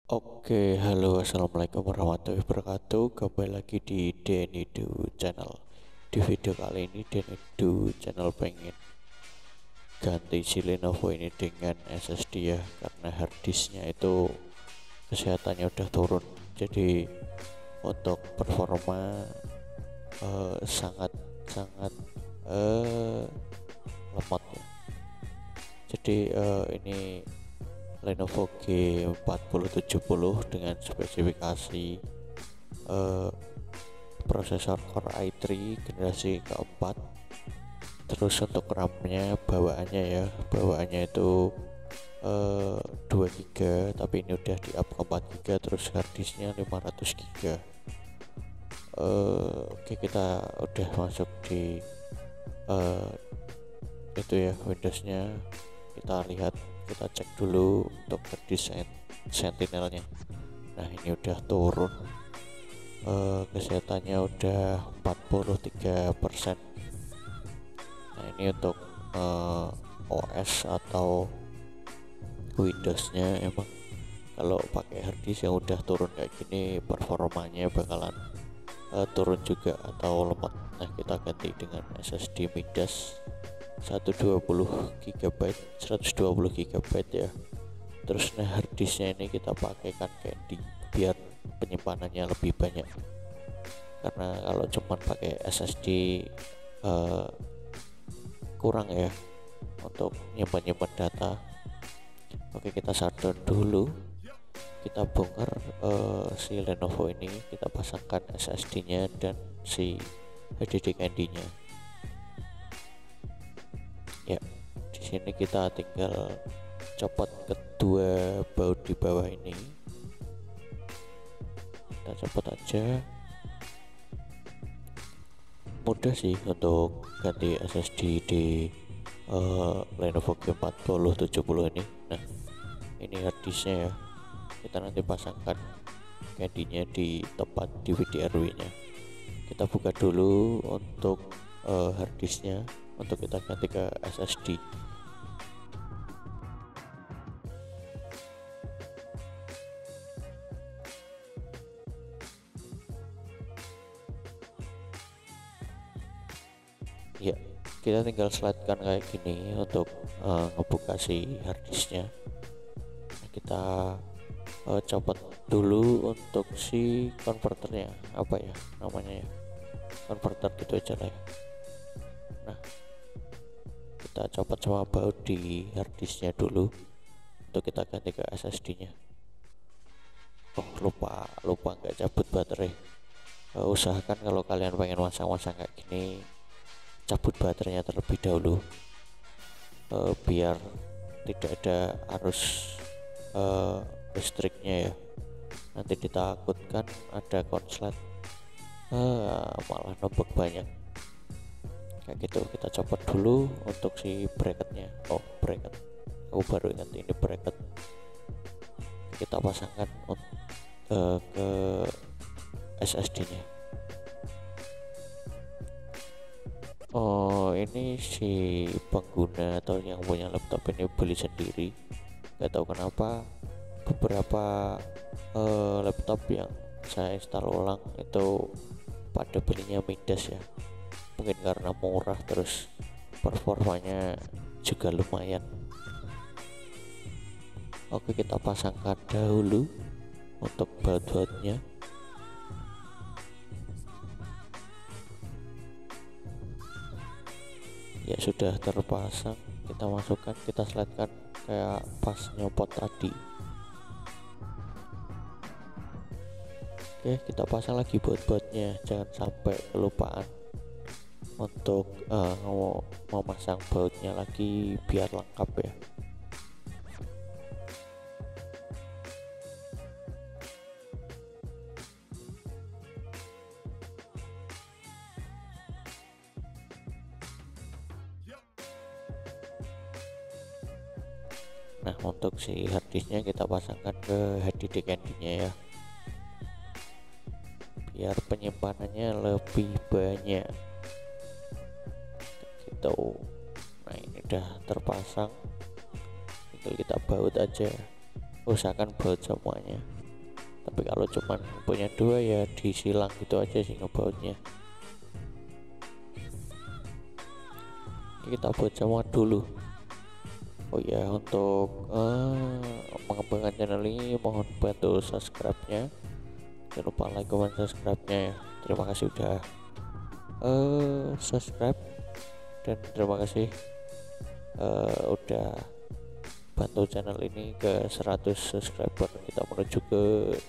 Oke, halo, assalamualaikum warahmatullahi wabarakatuh. Kembali lagi di Denido Channel. Di video kali ini Denido Channel pengen ganti si Lenovo ini dengan SSD ya, karena harddisknya itu kesehatannya udah turun. Jadi untuk performa sangat sangat lemot ya. Jadi ini Lenovo G4070 dengan spesifikasi prosesor Core i3 generasi keempat. Terus untuk RAM-nya bawaannya itu 2 GB, tapi ini udah di up ke 4 GB. Terus harddisknya 500 GB. Oke, kita udah masuk di itu ya, Windowsnya. Kita lihat, kita cek dulu untuk harddisk Sentinelnya. Nah, ini udah turun, kesehatannya udah 43%. Nah, ini untuk OS atau Windowsnya emang kalau pakai harddisk yang udah turun kayak gini performanya bakalan turun juga atau lemot. Nah, kita ganti dengan SSD Midas 120 GB 120 GB ya. Terus nah, harddisknya ini kita pakaikan Candy biar penyimpanannya lebih banyak, karena kalau cuman pakai SSD kurang ya untuk nyimpan data. Oke, kita shutdown dulu, kita bongkar si Lenovo ini, kita pasangkan SSD nya dan si HDD Candy nya ya. Di sini kita tinggal copot kedua baut di bawah ini, kita copot aja. Mudah sih untuk ganti SSD di Lenovo G4070 ini. Nah, ini harddisknya ya, kita nanti pasangkan candy-nya di tempat DVD-RW nya. Kita buka dulu untuk harddisknya untuk kita ganti ke SSD. Ya, kita tinggal slide-kan kayak gini untuk ngebuka si harddisknya. Nah, kita copot dulu untuk si konverternya, apa ya namanya ya, konverter gitu aja lah ya. Nah, kita copot semua baut di harddisknya dulu untuk kita ganti ke SSD nya. Oh, lupa nggak cabut baterai. Usahakan kalau kalian pengen masang kayak gini, cabut baterainya terlebih dahulu, biar tidak ada arus listriknya ya. Nanti ditakutkan ada konslet, malah nombok banyak kayak gitu. Kita copot dulu untuk si bracketnya. Oh, bracket, aku baru ingat ini bracket. Kita pasangkan ke SSD nya. Oh, ini si pengguna atau yang punya laptop ini beli sendiri, nggak tahu kenapa beberapa laptop yang saya install ulang itu pada belinya Midas ya. Mungkin karena murah, terus performanya juga lumayan. Oke, kita pasangkan dahulu untuk baut-bautnya. Ya, sudah terpasang, kita masukkan, kita slide-kan kayak pas nyopot tadi. Oke, kita pasang lagi baut-bautnya, jangan sampai kelupaan untuk memasang bautnya lagi biar lengkap ya. Nah, untuk si harddisknya kita pasangkan ke HDD Candy-nya ya, biar penyimpanannya lebih banyak gitu. Nah, ini udah terpasang, tinggal kita baut aja, usahakan baut semuanya. Tapi kalau cuman punya dua ya disilang gitu aja sih ngebautnya. Kita buat semua dulu. Oh ya, untuk mengembangkan channel ini mohon bantu subscribe-nya, jangan lupa like, comment, subscribe-nya ya. Terima kasih udah subscribe, dan terima kasih udah bantu channel ini ke 100 subscriber. Kita menuju ke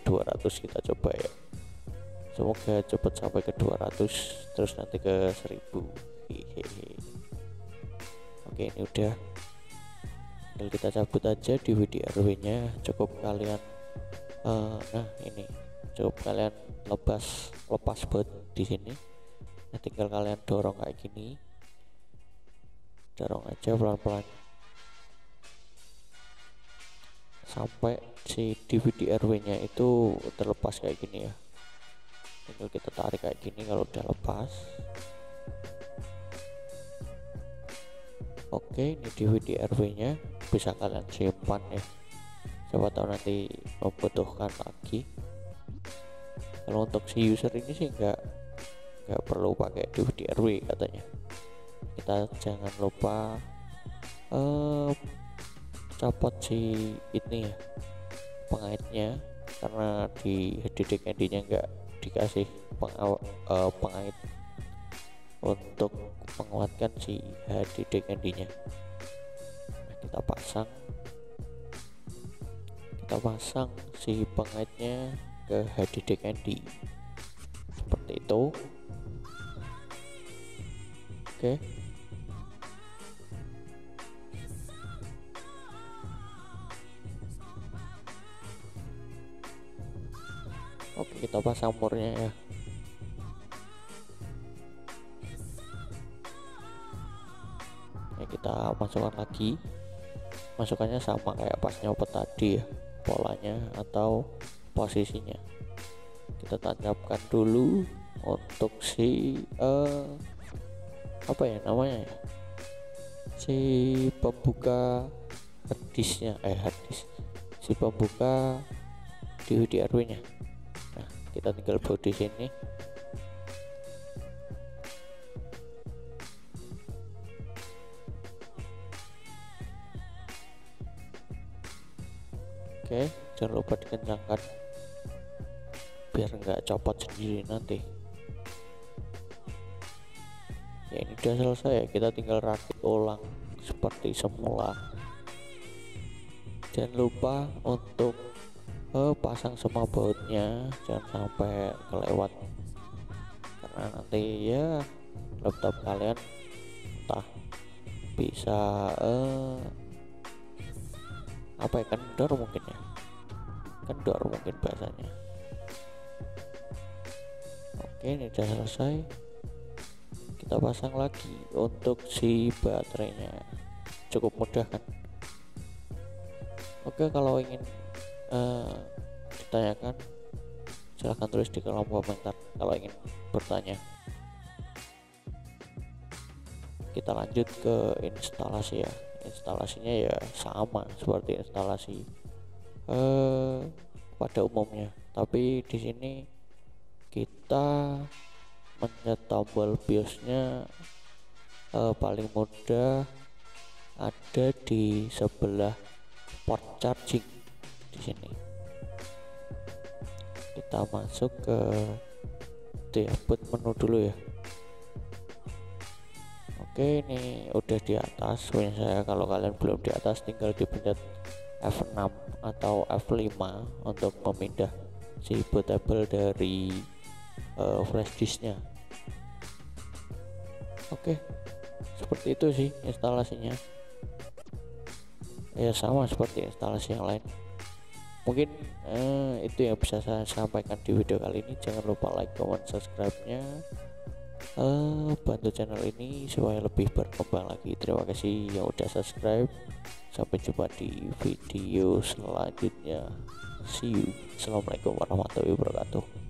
200, kita coba ya, semoga cepet sampai ke 200 terus nanti ke 1000. Hehehe. Oke, ini udah, tinggal kita cabut aja DVD RW nya. Cukup kalian nah ini cukup kalian lepas baut di sini. Nah, tinggal kalian dorong kayak gini, dorong aja pelan-pelan sampai si DVD RW nya itu terlepas kayak gini ya. Tinggal kita tarik kayak gini kalau udah lepas. Oke, ini DVD RW nya bisa kalian simpan ya, siapa tahu nanti membutuhkan lagi. Kalau untuk si user ini sih nggak perlu pakai DVD RW katanya. Kita jangan lupa copot si ini ya, pengaitnya, karena di HDD candy nya nggak dikasih pengait untuk menguatkan si HDD candy nya. Nah, kita pasang si pengaitnya ke HDD candy seperti itu. Oke, kita pasang murnya ya. Kita masukkan lagi, masukannya sama kayak pas nyopot tadi ya, polanya atau posisinya. Kita tancapkan dulu untuk si apa ya namanya ya, si pembuka harddisknya, si pembuka DVD RW nya. Nah, kita tinggal baut di sini. Oke, jangan lupa dikencangkan biar nggak copot sendiri nanti. Ya, ini udah selesai ya, kita tinggal rakit ulang seperti semula. Jangan lupa untuk pasang semua bautnya, jangan sampai kelewat, karena nanti ya laptop kalian entah bisa apa ya, kendor mungkin ya, kendor mungkin bahasanya. Oke, ini udah selesai, kita pasang lagi untuk si baterainya. Cukup mudah kan? Oke, kalau ingin ditanyakan silahkan tulis di kolom komentar kalau ingin bertanya. Kita lanjut ke instalasi ya. Instalasinya ya sama seperti instalasi pada umumnya, tapi di sini kita mencet tombol BIOS-nya paling mudah ada di sebelah port charging. Di sini kita masuk ke boot menu dulu ya. Oke, ini udah di atas punya saya. Kalau kalian belum di atas, tinggal dipencet F6 atau F5 untuk memindah si bootable dari flash disknya. Oke, seperti itu sih instalasinya ya, sama seperti instalasi yang lain. Mungkin itu yang bisa saya sampaikan di video kali ini. Jangan lupa like, comment, subscribe-nya, bantu channel ini supaya lebih berkembang lagi. Terima kasih yang udah subscribe. Sampai jumpa di video selanjutnya. See you. Assalamualaikum warahmatullahi wabarakatuh.